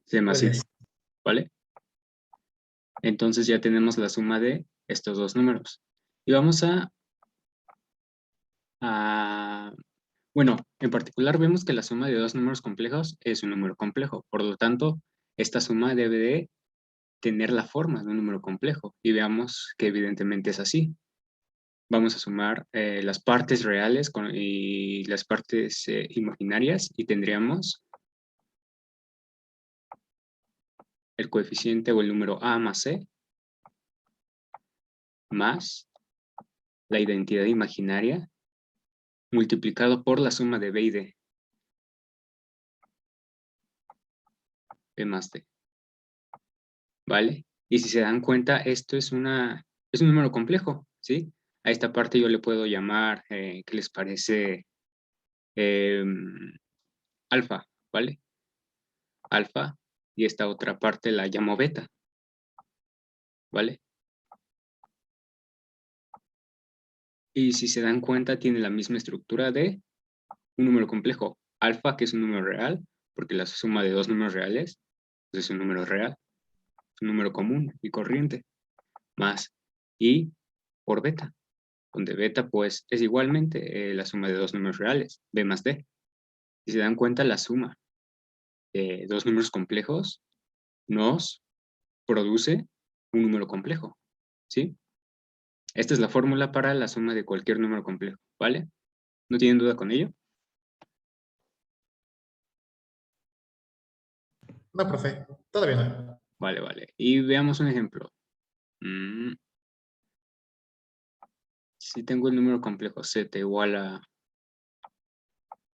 C más Muy I, bien. ¿vale? Entonces ya tenemos la suma de estos dos números. Y vamos bueno, en particular vemos que la suma de dos números complejos es un número complejo. Por lo tanto, esta suma debe de tener la forma de un número complejo. Y veamos que evidentemente es así. Vamos a sumar las partes reales y las partes imaginarias y tendríamos el coeficiente o el número A más C más la identidad imaginaria multiplicado por la suma de B y D. B más D. ¿Vale? Y si se dan cuenta, esto es un número complejo, ¿sí? A esta parte yo le puedo llamar, ¿qué les parece? Alfa, ¿vale? Alfa, y esta otra parte la llamo beta, ¿vale? Y si se dan cuenta, tiene la misma estructura de un número complejo. Alfa, que es un número real, porque la suma de dos números reales pues es un número real, es un número común y corriente, más I por beta, donde beta pues es igualmente la suma de dos números reales, B más D. Si se dan cuenta, la suma de dos números complejos nos produce un número complejo, ¿sí? Esta es la fórmula para la suma de cualquier número complejo, ¿vale? ¿No tienen duda con ello? No, profe, todavía no. Vale, vale. Y veamos un ejemplo. Si tengo el número complejo z igual a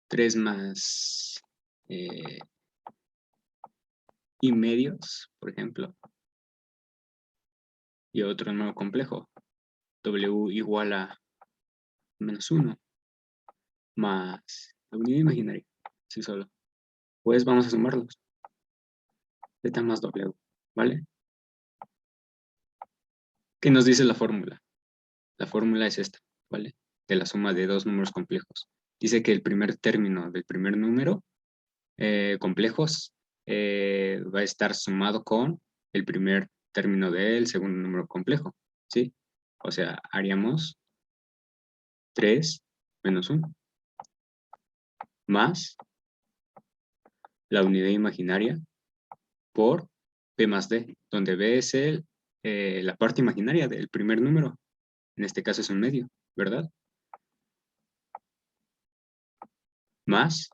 3 más y medios, por ejemplo, y otro número complejo, w igual a menos 1, más la unidad imaginaria, sí solo, pues vamos a sumarlos, z más w, ¿vale? ¿Qué nos dice la fórmula? La fórmula es esta, ¿vale? De la suma de dos números complejos. Dice que el primer término del primer número complejos va a estar sumado con el primer término del segundo número complejo, ¿sí? O sea, haríamos 3 menos 1 más la unidad imaginaria por B más D, donde B es la parte imaginaria del primer número. En este caso es un medio, ¿verdad? Más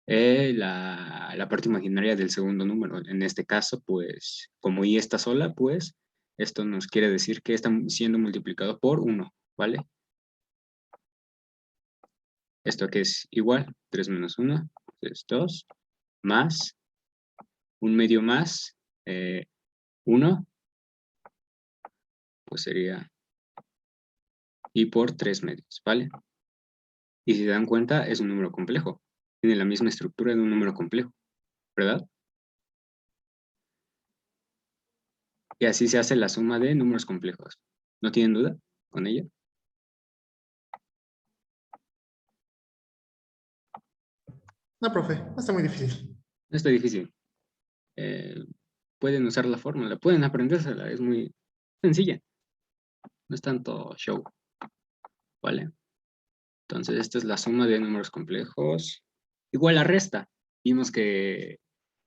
la parte imaginaria del segundo número. En este caso, pues, como I está sola, pues, esto nos quiere decir que está siendo multiplicado por 1, ¿vale? Esto que es igual, 3 menos 1, es 2, más, un medio más, 1, pues sería I por 3 medios, ¿vale? Y si se dan cuenta, es un número complejo. Tiene la misma estructura de un número complejo, ¿verdad? Y así se hace la suma de números complejos. ¿No tienen duda con ello? No, profe, no está muy difícil. No está difícil. Pueden usar la fórmula, pueden aprendérsela, es muy sencilla. No es tanto show, ¿vale? Entonces, esta es la suma de números complejos. Igual la resta. Vimos que,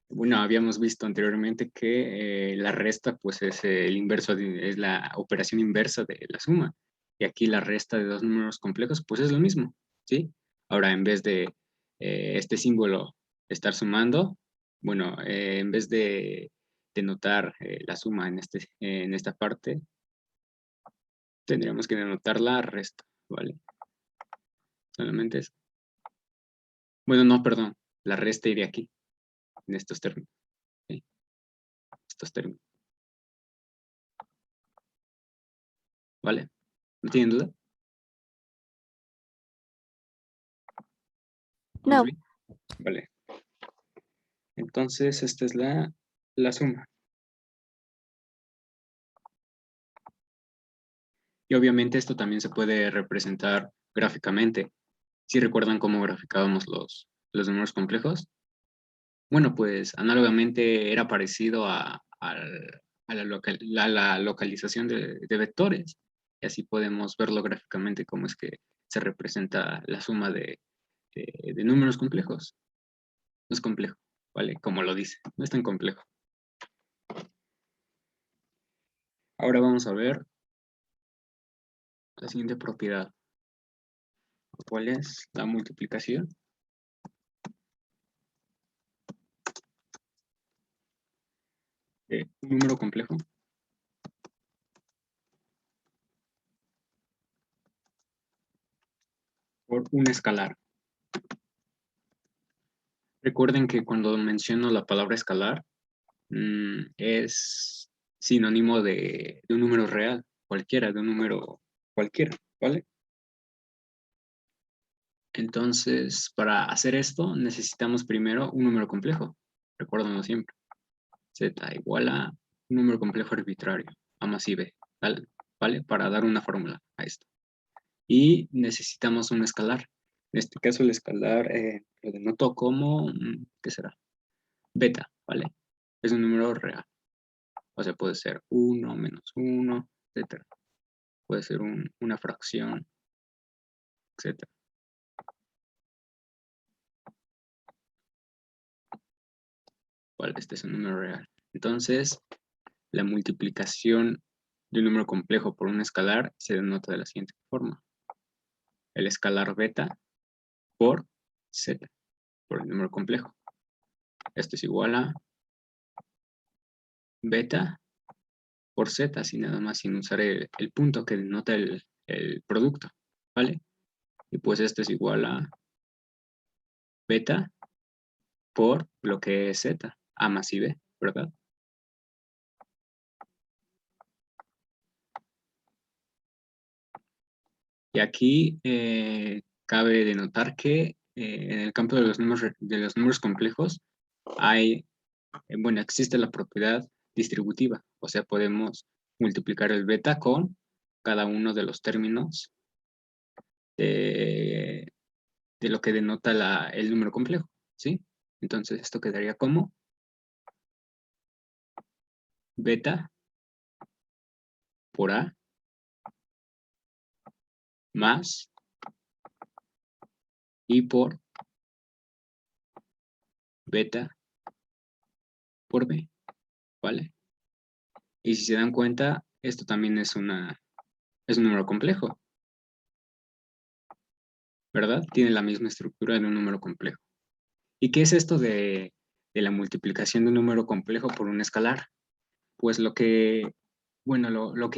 bueno, habíamos visto anteriormente que la resta, pues, es el inverso, es la operación inversa de la suma. Y aquí la resta de dos números complejos, pues, es lo mismo, ¿sí? Ahora, en vez de este símbolo estar sumando, bueno, en vez de denotar la suma en esta parte, tendríamos que denotar la resta, ¿vale? Solamente eso. Bueno, no, perdón. La resta iría aquí, en estos términos. ¿Sí? Estos términos. ¿Vale? ¿No tienen duda? ¿Vamos No. bien? Vale. Entonces, esta es la suma. Y obviamente esto también se puede representar gráficamente. ¿Sí recuerdan cómo graficábamos los números complejos? Bueno, pues análogamente era parecido a la localización de vectores. Y así podemos verlo gráficamente cómo es que se representa la suma de números complejos. No es complejo, ¿vale? Como lo dice, no es tan complejo. Ahora vamos a ver la siguiente propiedad. ¿Cuál es la multiplicación? De un número complejo por un escalar. Recuerden que cuando menciono la palabra escalar, es sinónimo de un número real, cualquiera, de un número cualquiera, ¿vale? Entonces, para hacer esto, necesitamos primero un número complejo. Recuérdenlo siempre. Z igual a un número complejo arbitrario, A más I B, ¿vale? Para dar una fórmula a esto. Y necesitamos un escalar. En este caso, el escalar lo denoto como, ¿qué será? Beta, ¿vale? Es un número real. O sea, puede ser 1, -1, etc. Puede ser una fracción, etc. ¿Vale? Este es un número real. Entonces, la multiplicación de un número complejo por un escalar se denota de la siguiente forma. El escalar beta por z, por el número complejo. Esto es igual a beta por z, así nada más, sin usar el punto que denota el producto, ¿vale? Y pues esto es igual a beta por lo que es z, A más I B, ¿verdad? Y aquí cabe denotar que en el campo de los números complejos hay, bueno, existe la propiedad distributiva, o sea, podemos multiplicar el beta con cada uno de los términos de lo que denota el número complejo, ¿sí? Entonces esto quedaría como beta por A más I por beta por B, ¿vale? Y si se dan cuenta, esto también es un número complejo, ¿verdad? Tiene la misma estructura de un número complejo. ¿Y qué es esto de la multiplicación de un número complejo por un escalar? Pues lo que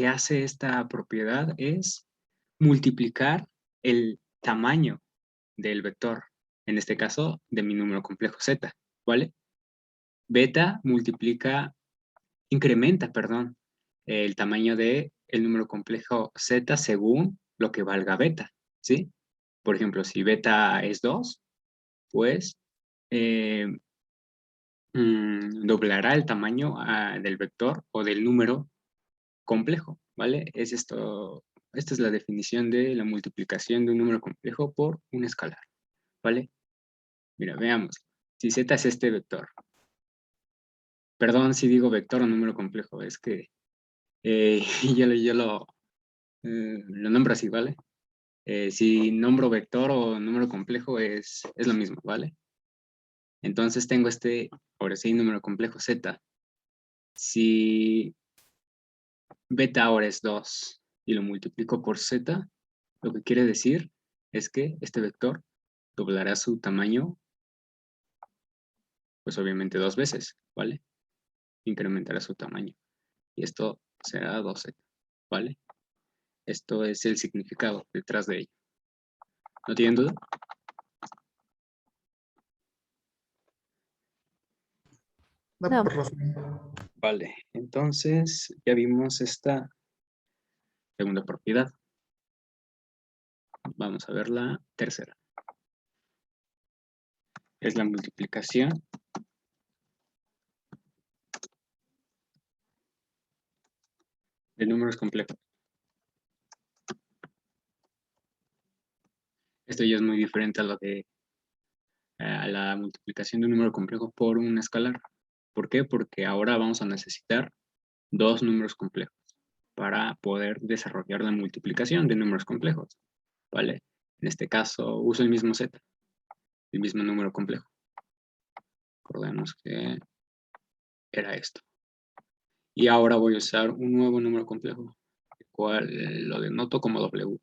hace esta propiedad es multiplicar el tamaño del vector, en este caso de mi número complejo z, ¿vale? Beta incrementa, perdón, el tamaño del número complejo z según lo que valga beta, ¿sí? Por ejemplo, si beta es 2, pues doblará el tamaño del vector o del número complejo, ¿vale? Esta es la definición de la multiplicación de un número complejo por un escalar, ¿vale? Mira, veamos. Si z es este vector, perdón si digo vector o número complejo, es que yo lo nombro así, ¿vale? Si nombro vector o número complejo es lo mismo, ¿vale? Entonces tengo ahora sí, número complejo z. Si beta ahora es 2 y lo multiplico por z, lo que quiere decir es que este vector doblará su tamaño, pues obviamente 2 veces, ¿vale? Incrementará su tamaño. Y esto será 2z, ¿vale? Esto es el significado detrás de ello. ¿No tienen duda? No, No. profe. Vale, entonces ya vimos esta segunda propiedad. Vamos a ver la tercera. Es la multiplicación de números complejos. Esto ya es muy diferente a la multiplicación de un número complejo por un escalar. ¿Por qué? Porque ahora vamos a necesitar dos números complejos para poder desarrollar la multiplicación de números complejos, ¿vale? En este caso uso el mismo z, el mismo número complejo. Recordemos que era esto. Y ahora voy a usar un nuevo número complejo, el cual lo denoto como W,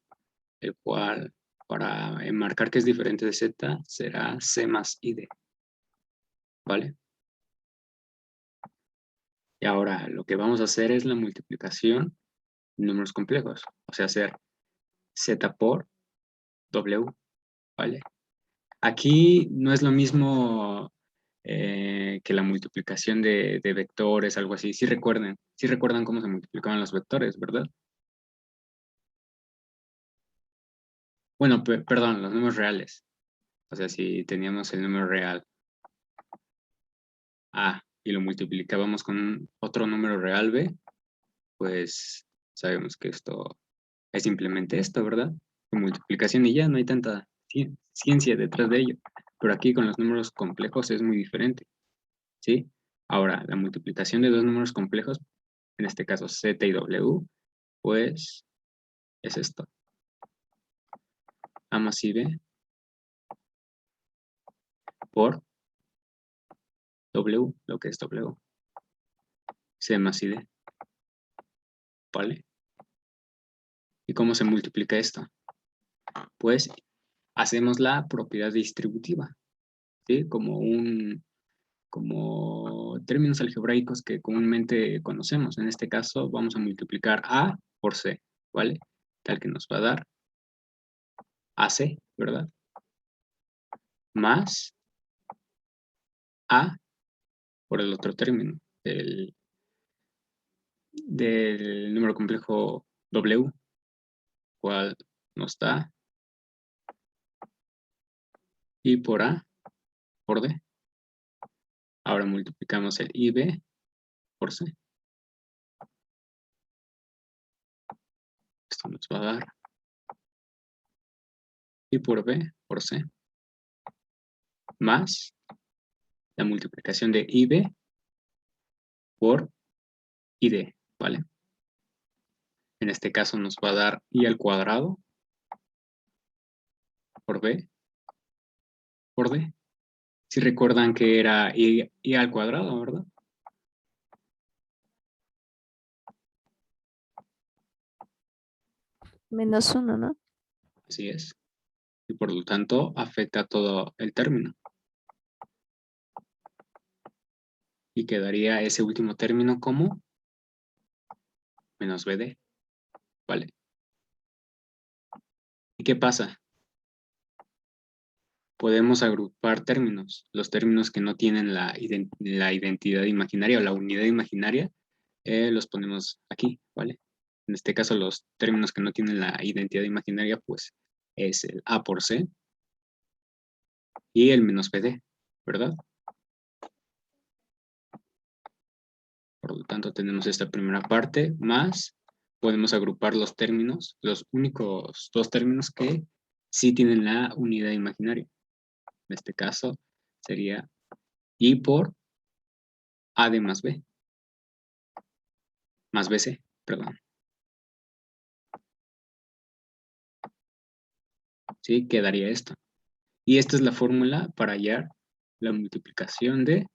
el cual para enmarcar que es diferente de Z será C más ID, ¿vale? Y ahora lo que vamos a hacer es la multiplicación de números complejos, o sea, hacer Z por W, ¿vale? Aquí no es lo mismo que la multiplicación de vectores, algo así. Sí recuerdan cómo se multiplicaban los vectores, ¿verdad? Bueno, perdón, los números reales. O sea, si teníamos el número real A y lo multiplicábamos con otro número real B, pues sabemos que esto es simplemente esto, ¿verdad? Multiplicación y ya, no hay tanta ciencia detrás de ello. Pero aquí con los números complejos es muy diferente, ¿sí? Ahora, la multiplicación de dos números complejos, en este caso Z y W, pues es esto. A más B por W, lo que es W. C más D, ¿vale? ¿Y cómo se multiplica esto? Pues hacemos la propiedad distributiva, ¿sí? Como términos algebraicos que comúnmente conocemos. En este caso vamos a multiplicar A por C, ¿vale? Tal que nos va a dar AC, ¿verdad? Más A por el otro término, del número complejo W, cual nos da I por A por D. Ahora multiplicamos el IB por C. Esto nos va a dar I por B por C. Más la multiplicación de IB por ID, ¿vale? En este caso nos va a dar I al cuadrado por B por D. Si recuerdan que era I al cuadrado, ¿verdad? Menos 1, ¿no? Así es. Y por lo tanto afecta todo el término. Y quedaría ese último término como menos BD, ¿vale? ¿Y qué pasa? Podemos agrupar términos. Los términos que no tienen la identidad imaginaria o la unidad imaginaria, los ponemos aquí, ¿vale? En este caso, los términos que no tienen la identidad imaginaria, pues es el A por C y el menos BD, ¿verdad? Por lo tanto, tenemos esta primera parte, más podemos agrupar los términos, los únicos dos términos que sí tienen la unidad imaginaria. En este caso, sería I por AD más B, más BC, perdón. ¿Sí? Quedaría esto. Y esta es la fórmula para hallar la multiplicación de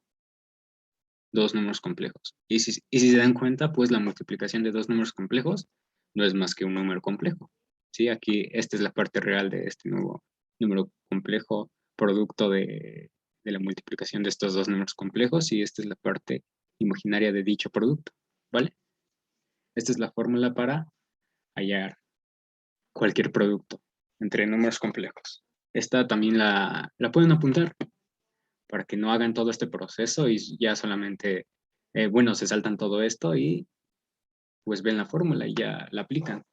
dos números complejos. Y si se dan cuenta, pues la multiplicación de dos números complejos no es más que un número complejo. ¿Sí? Aquí esta es la parte real de este nuevo número complejo, producto de la multiplicación de estos dos números complejos, y esta es la parte imaginaria de dicho producto, ¿vale? Esta es la fórmula para hallar cualquier producto entre números complejos. Esta también la pueden apuntar para que no hagan todo este proceso y ya solamente, bueno, se saltan todo esto y pues ven la fórmula y ya la aplican,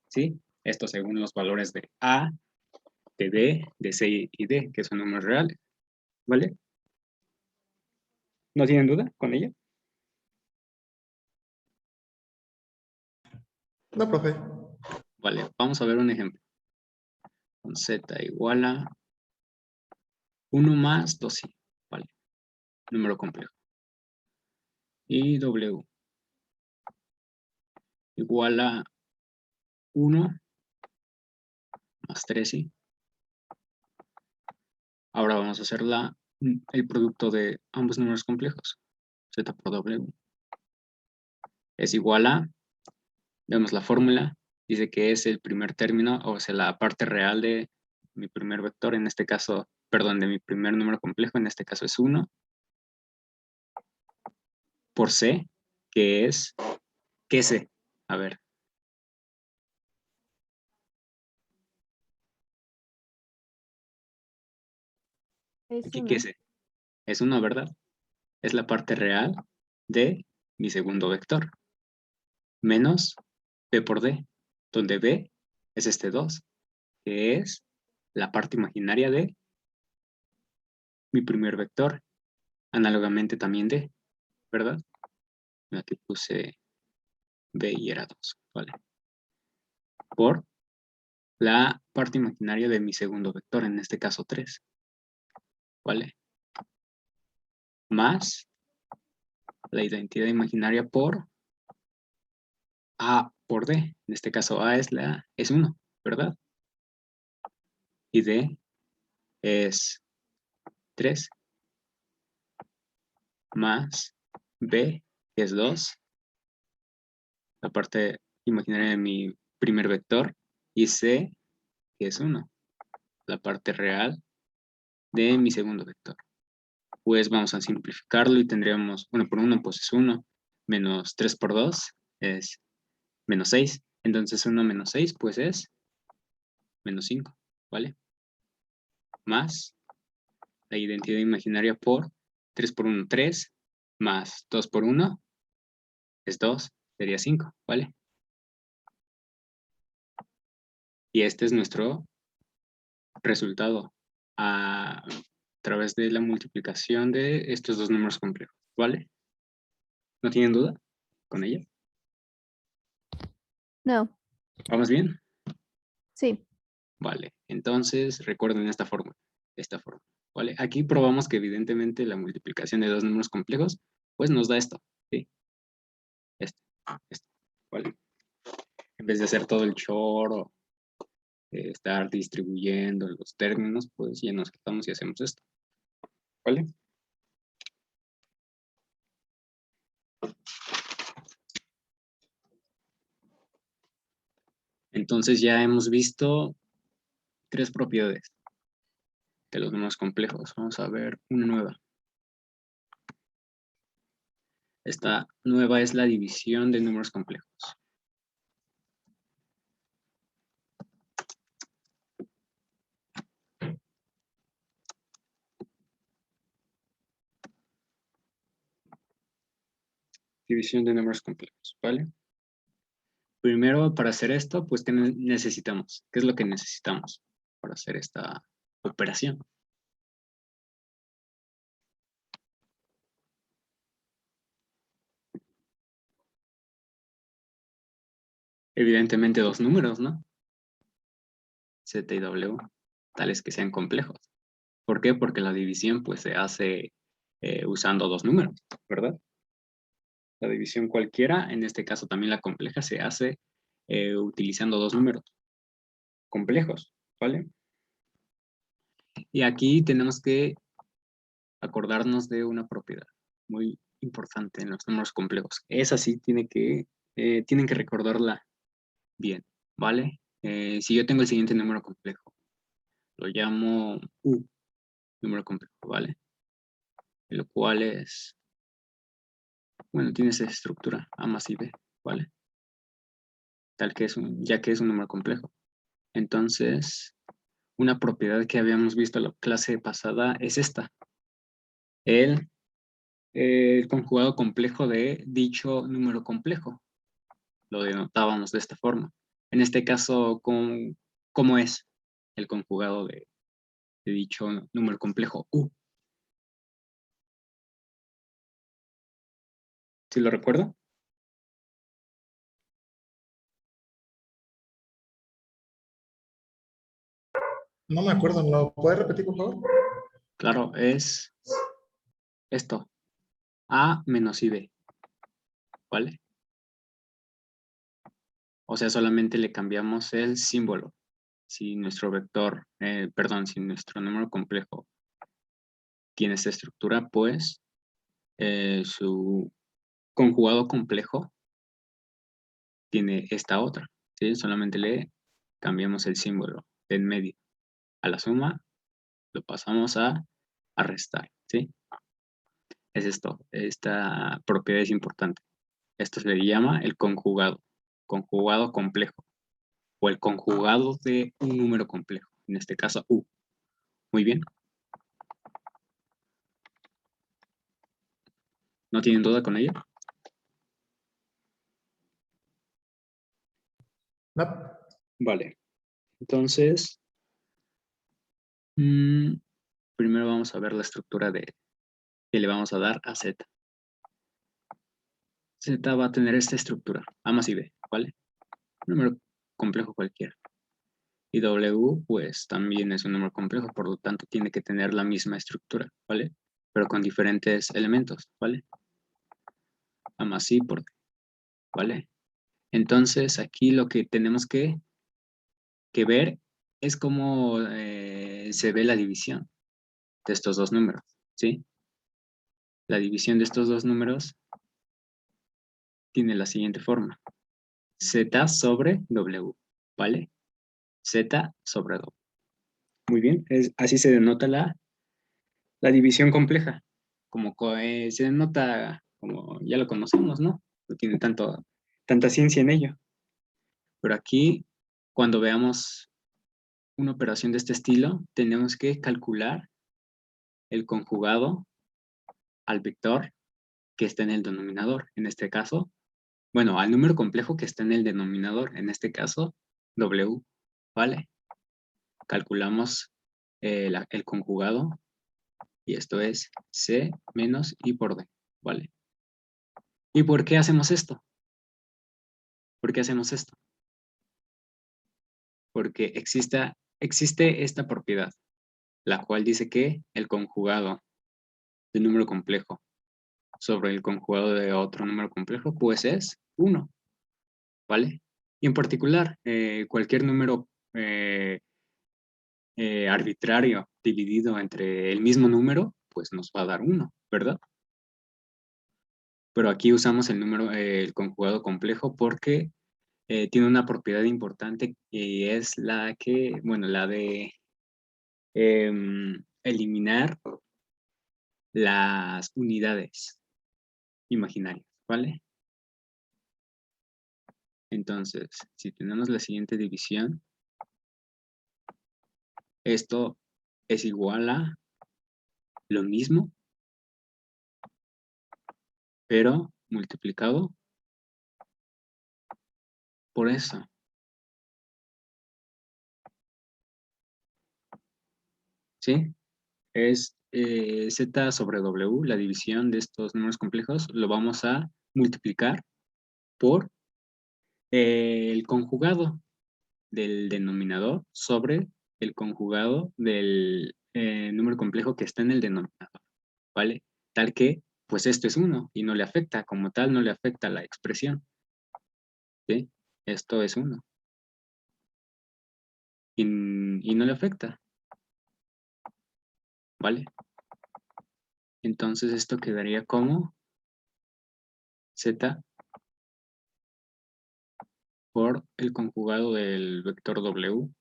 ¿sí? Esto según los valores de A, de B, de C y D, que son números reales, ¿vale? ¿No tienen duda con ella? No, profe. Vale, vamos a ver un ejemplo. Con Z igual a 1 más 2, sí, vale. Número complejo. Y W igual a 1 más 3, sí. Ahora vamos a hacer el producto de ambos números complejos. Z por W es igual a, vemos la fórmula, dice que es el primer término, o sea, la parte real de mi primer vector, en este caso, perdón, de mi primer número complejo, en este caso es 1, por C, que es, ¿qué es C? A ver, Es aquí, ¿qué es uno. C? Es 1, ¿verdad? Es la parte real de mi segundo vector, menos B por D, donde B es este 2, que es la parte imaginaria de mi primer vector, análogamente también D, ¿verdad? Aquí puse B y era 2, ¿vale? Por la parte imaginaria de mi segundo vector, en este caso 3, ¿vale? Más la identidad imaginaria por A por D. En este caso A es 1, ¿verdad? Y D es 3 más B, que es 2, la parte imaginaria de mi primer vector, y C, que es 1, la parte real de mi segundo vector. Pues vamos a simplificarlo y tendríamos 1 por 1, pues es 1, menos 3 por 2 es menos 6. Entonces 1 menos 6, pues es menos 5, ¿vale? Más la identidad imaginaria por 3 por 1, 3, más 2 por 1 es 2, sería 5, ¿vale? Y este es nuestro resultado a través de la multiplicación de estos dos números complejos, ¿vale? ¿No tienen duda con ella? No, ¿Vamos bien? sí. Vale, entonces recuerden esta fórmula, ¿vale? Aquí probamos que evidentemente la multiplicación de dos números complejos, pues nos da esto, ¿sí? Esto, ¿vale? En vez de hacer todo el choro, estar distribuyendo los términos, pues ya nos quitamos y hacemos esto, ¿vale? Entonces ya hemos visto tres propiedades de los números complejos. Vamos a ver una nueva. Esta nueva es la división de números complejos. División de números complejos, ¿vale? Primero, para hacer esto, pues, ¿qué necesitamos? ¿Qué es lo que necesitamos para hacer esta operación? Evidentemente dos números, ¿no? Z y W, tales que sean complejos. ¿Por qué? Porque la división, pues, se hace usando dos números, ¿verdad? La división cualquiera, en este caso también la compleja, se hace utilizando dos números complejos, ¿vale? Y aquí tenemos que acordarnos de una propiedad muy importante en los números complejos. Esa sí tienen que recordarla bien, ¿vale? Si yo tengo el siguiente número complejo, lo llamo U, número complejo, ¿vale? Lo cual es, bueno, tiene esa estructura, A más I, B, ¿vale? Tal que ya que es un número complejo. Entonces, una propiedad que habíamos visto en la clase pasada es esta. El conjugado complejo de dicho número complejo. Lo denotábamos de esta forma. En este caso, ¿cómo es el conjugado de dicho número complejo U? ¿Sí lo recuerdo? No me acuerdo, ¿lo puedes repetir, por favor? Claro, es esto. A menos IB, ¿vale? O sea, solamente le cambiamos el símbolo. Si nuestro vector, si nuestro número complejo tiene esta estructura, pues su conjugado complejo tiene esta otra, ¿sí? Solamente le cambiamos el símbolo en medio. A la suma lo pasamos a restar, ¿sí? Es esto, esta propiedad es importante. Esto se le llama el conjugado complejo, o el conjugado de un número complejo, en este caso U. Muy bien. ¿No tienen duda con ello? No. Vale. Entonces, primero vamos a ver la estructura que le vamos a dar a Z. Z va a tener esta estructura, A más IB, ¿vale? Número complejo cualquiera. Y W, pues también es un número complejo, por lo tanto tiene que tener la misma estructura, ¿vale? Pero con diferentes elementos, ¿vale? A más I por D, ¿vale? Entonces, aquí lo que tenemos que ver es cómo se ve la división de estos dos números, ¿sí? La división de estos dos números tiene la siguiente forma. Z sobre W, ¿vale? Z sobre W. Muy bien, así se denota la división compleja. Como se denota, como ya lo conocemos, ¿no? No tiene tanta ciencia en ello. Pero aquí, cuando veamos una operación de este estilo, tenemos que calcular el conjugado al vector que está en el denominador. En este caso, bueno, al número complejo que está en el denominador. En este caso, W, ¿vale? Calculamos el conjugado y esto es C menos I por D, ¿vale? ¿Y por qué hacemos esto? ¿Por qué hacemos esto? Porque existe esta propiedad, la cual dice que el conjugado de número complejo sobre el conjugado de otro número complejo, pues es 1, ¿vale? Y en particular, cualquier número arbitrario dividido entre el mismo número, pues nos va a dar 1, ¿verdad? Pero aquí usamos el conjugado complejo porque tiene una propiedad importante y es la de eliminar las unidades imaginarias, ¿vale? Entonces, si tenemos la siguiente división, esto es igual a lo mismo, pero multiplicado por eso. ¿Sí? Es Z sobre W, la división de estos números complejos, lo vamos a multiplicar por el conjugado del denominador sobre el conjugado del número complejo que está en el denominador, ¿vale? Tal que, pues esto es 1 y no le afecta, como tal, no le afecta la expresión, ¿sí? Esto es 1 y no le afecta, ¿vale? Entonces esto quedaría como Z por el conjugado del vector W,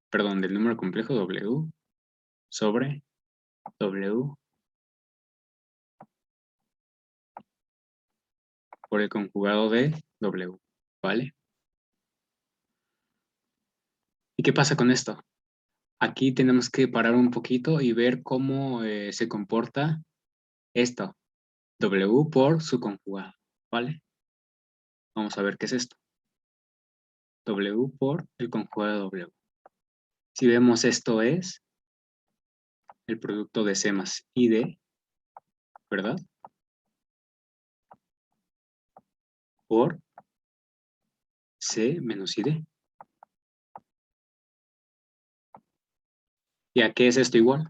perdón, del número complejo W sobre W por el conjugado de W, ¿vale? ¿Y qué pasa con esto? Aquí tenemos que parar un poquito y ver cómo se comporta esto, W por su conjugado, ¿vale? Vamos a ver qué es esto. W por el conjugado de W. Si vemos esto es el producto de C más ID, ¿verdad? Por C menos ID. ¿Y a qué es esto igual?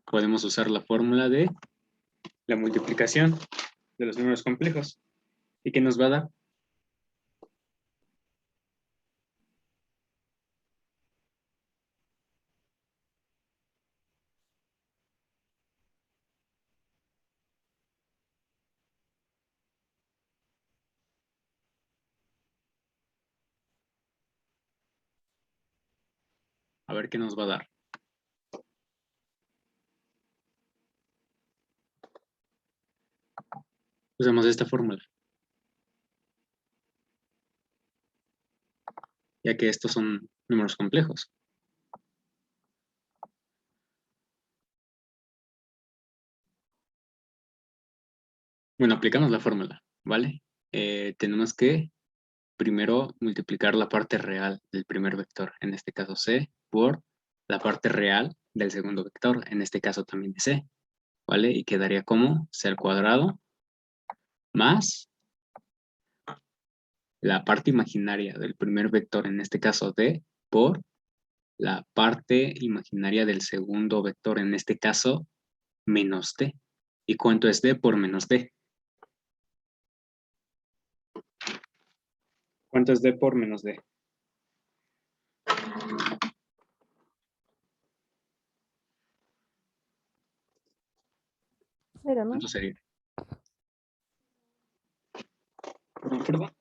podemos usar la fórmula de la multiplicación de los números complejos. ¿Y qué nos va a dar? A ver qué nos va a dar. Usamos esta fórmula, ya que estos son números complejos. Bueno, aplicamos la fórmula, ¿vale? Tenemos que primero multiplicar la parte real del primer vector, en este caso c, por la parte real del segundo vector, en este caso también de c, ¿vale? Y quedaría como c al cuadrado más la parte imaginaria del primer vector, en este caso d, por la parte imaginaria del segundo vector, en este caso menos d. ¿Y cuánto es d por menos d? ¿Cuánto es d por menos d? Cero, ¿no? ¿Cuánto sería? Perdón.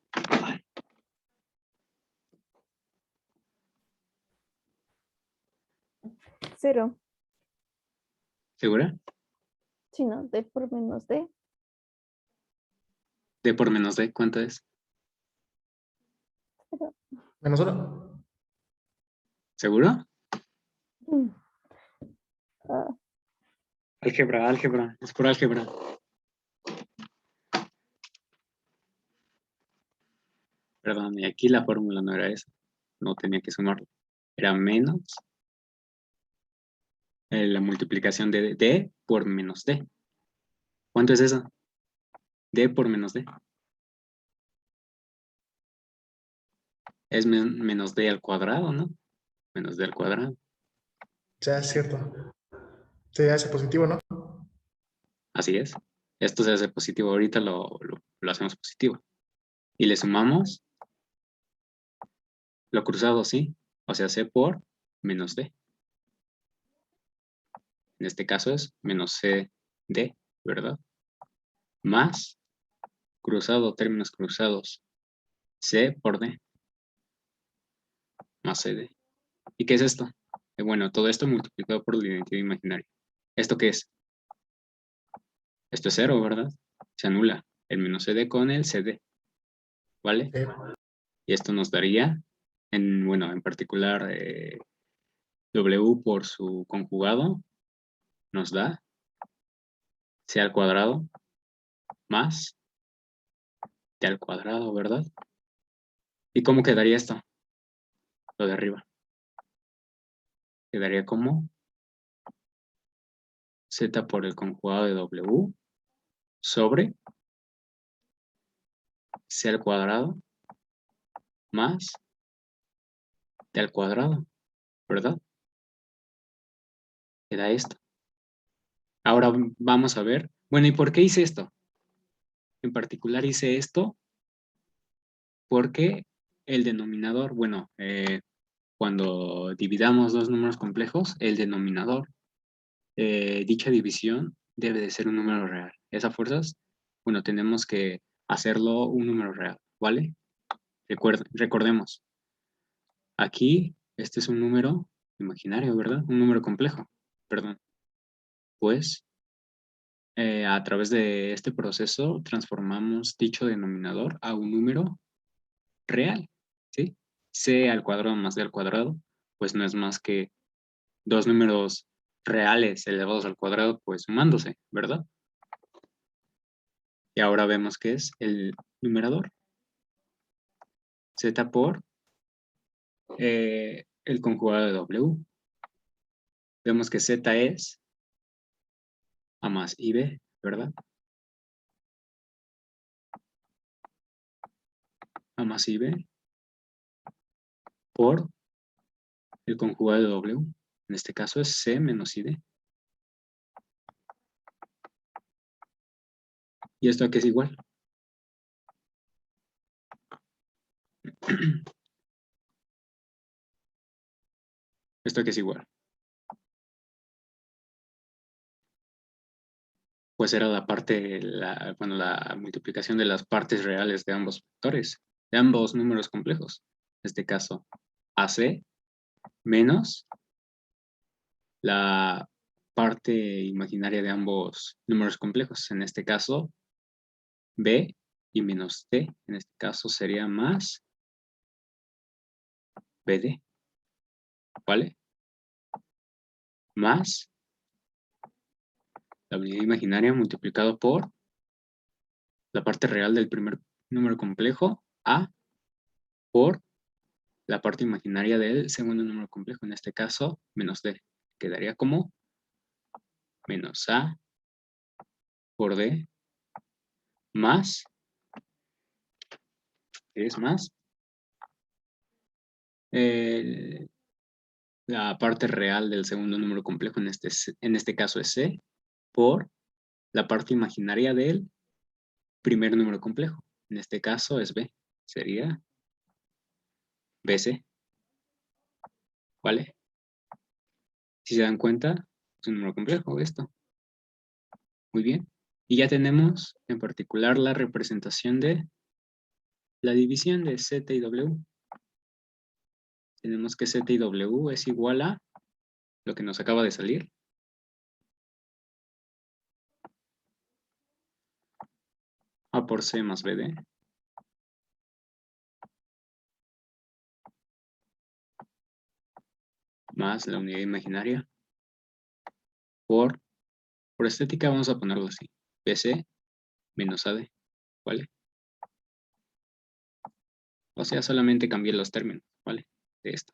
Cero. ¿Segura? Sí, ¿no? D por menos D. D por menos d, ¿cuánto es? Cero. Menos 1. ¿Seguro? Mm. Ah, Álgebra, es por álgebra. Perdón, y aquí la fórmula no era esa, no tenía que sumarlo. Era menos la multiplicación de d por menos d. ¿Cuánto es eso? D por menos d. Es menos d al cuadrado, ¿no? Menos d al cuadrado. Ya es cierto. Se hace positivo, ¿no? Así es. Esto se hace positivo. Ahorita lo hacemos positivo. Y le sumamos lo cruzado, ¿sí? O sea, c por menos d. En este caso es menos c d, ¿verdad? Más cruzado, términos cruzados. C por d más cd. ¿Y qué es esto? Bueno, todo esto multiplicado por la identidad imaginaria. ¿Esto qué es? Esto es 0, ¿verdad? Se anula el menos cd con el cd, ¿vale? Sí. Y esto nos daría, en particular, w por su conjugado, nos da c al cuadrado más t al cuadrado, ¿verdad? ¿Y cómo quedaría esto? Lo de arriba. Quedaría como z por el conjugado de w sobre c al cuadrado más t al cuadrado, ¿verdad? Queda esto. Ahora vamos a ver, bueno, ¿y por qué hice esto? En particular hice esto porque el denominador, bueno, cuando dividamos dos números complejos, el denominador, dicha división debe de ser un número real. Esas fuerzas, bueno, tenemos que hacerlo un número real, ¿vale? Recordemos, aquí este es un número imaginario, ¿verdad? Un número complejo, perdón. Pues a través de este proceso transformamos dicho denominador a un número real, ¿sí? C al cuadrado más D al cuadrado, pues no es más que dos números reales elevados al cuadrado, pues sumándose, ¿verdad? Y ahora vemos que es el numerador. Z por el conjugado de W. Vemos que Z es A más IB, ¿verdad? A más IB por el conjugado de W. En este caso es C menos ID. ¿Y esto a qué es igual? ¿Esto a qué es igual? Pues era la parte, la multiplicación de las partes reales de ambos vectores, de ambos números complejos. En este caso, AC menos la parte imaginaria de ambos números complejos. En este caso, B y menos D. En este caso sería más BD. ¿Vale? Más la unidad imaginaria multiplicado por la parte real del primer número complejo, A, por la parte imaginaria del segundo número complejo, en este caso, menos D. Quedaría como menos A por D más, ¿qué es más? La parte real del segundo número complejo, en este caso es C, por la parte imaginaria del primer número complejo. En este caso es B. Sería BC. ¿Vale? Si se dan cuenta, es un número complejo esto. Muy bien. Y ya tenemos en particular la representación de la división de Z y W. Tenemos que Z y W es igual a lo que nos acaba de salir. A por C más BD. Más la unidad imaginaria. Por estética vamos a ponerlo así. BC menos AD. ¿Vale? O sea, solamente cambié los términos, ¿vale? De esto.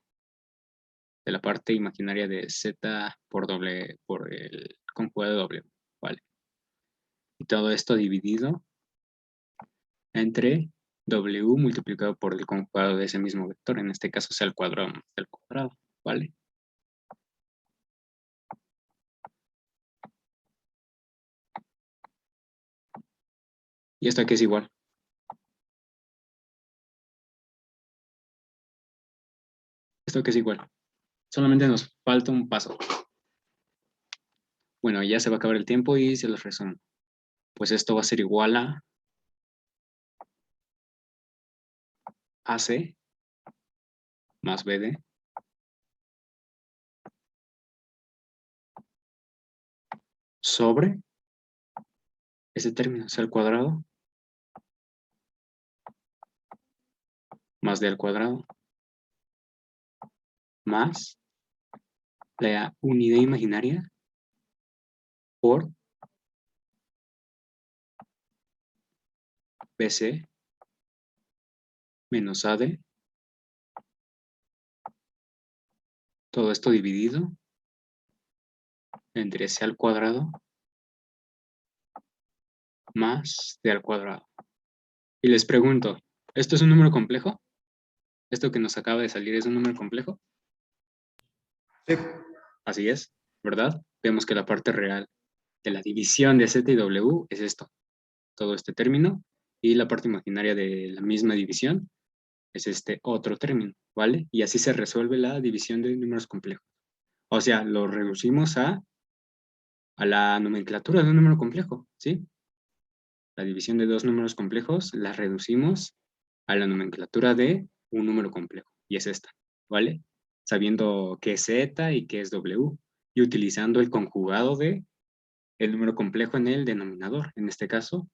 De la parte imaginaria de Z por el conjugado de W, ¿vale? Y todo esto dividido entre W multiplicado por el conjugado de ese mismo vector, en este caso sea el cuadrado más el cuadrado, ¿vale? ¿Y esto aquí es igual? ¿Esto que es igual? Solamente nos falta un paso. Bueno, ya se va a acabar el tiempo y se los resumo. Pues esto va a ser igual a AC más BD sobre ese término, C al cuadrado más D al cuadrado más la unidad imaginaria por BC menos AD, todo esto dividido entre C al cuadrado más D al cuadrado. Y les pregunto, ¿esto es un número complejo? ¿Esto que nos acaba de salir es un número complejo? Sí. Así es, ¿verdad? Vemos que la parte real de la división de Z y W es esto, todo este término, y la parte imaginaria de la misma división es este otro término, ¿vale? Y así se resuelve la división de números complejos. O sea, lo reducimos a la nomenclatura de un número complejo, ¿sí? La división de dos números complejos la reducimos a la nomenclatura de un número complejo, y es esta, ¿vale? Sabiendo qué es Z y qué es W, y utilizando el conjugado de el número complejo en el denominador, en este caso,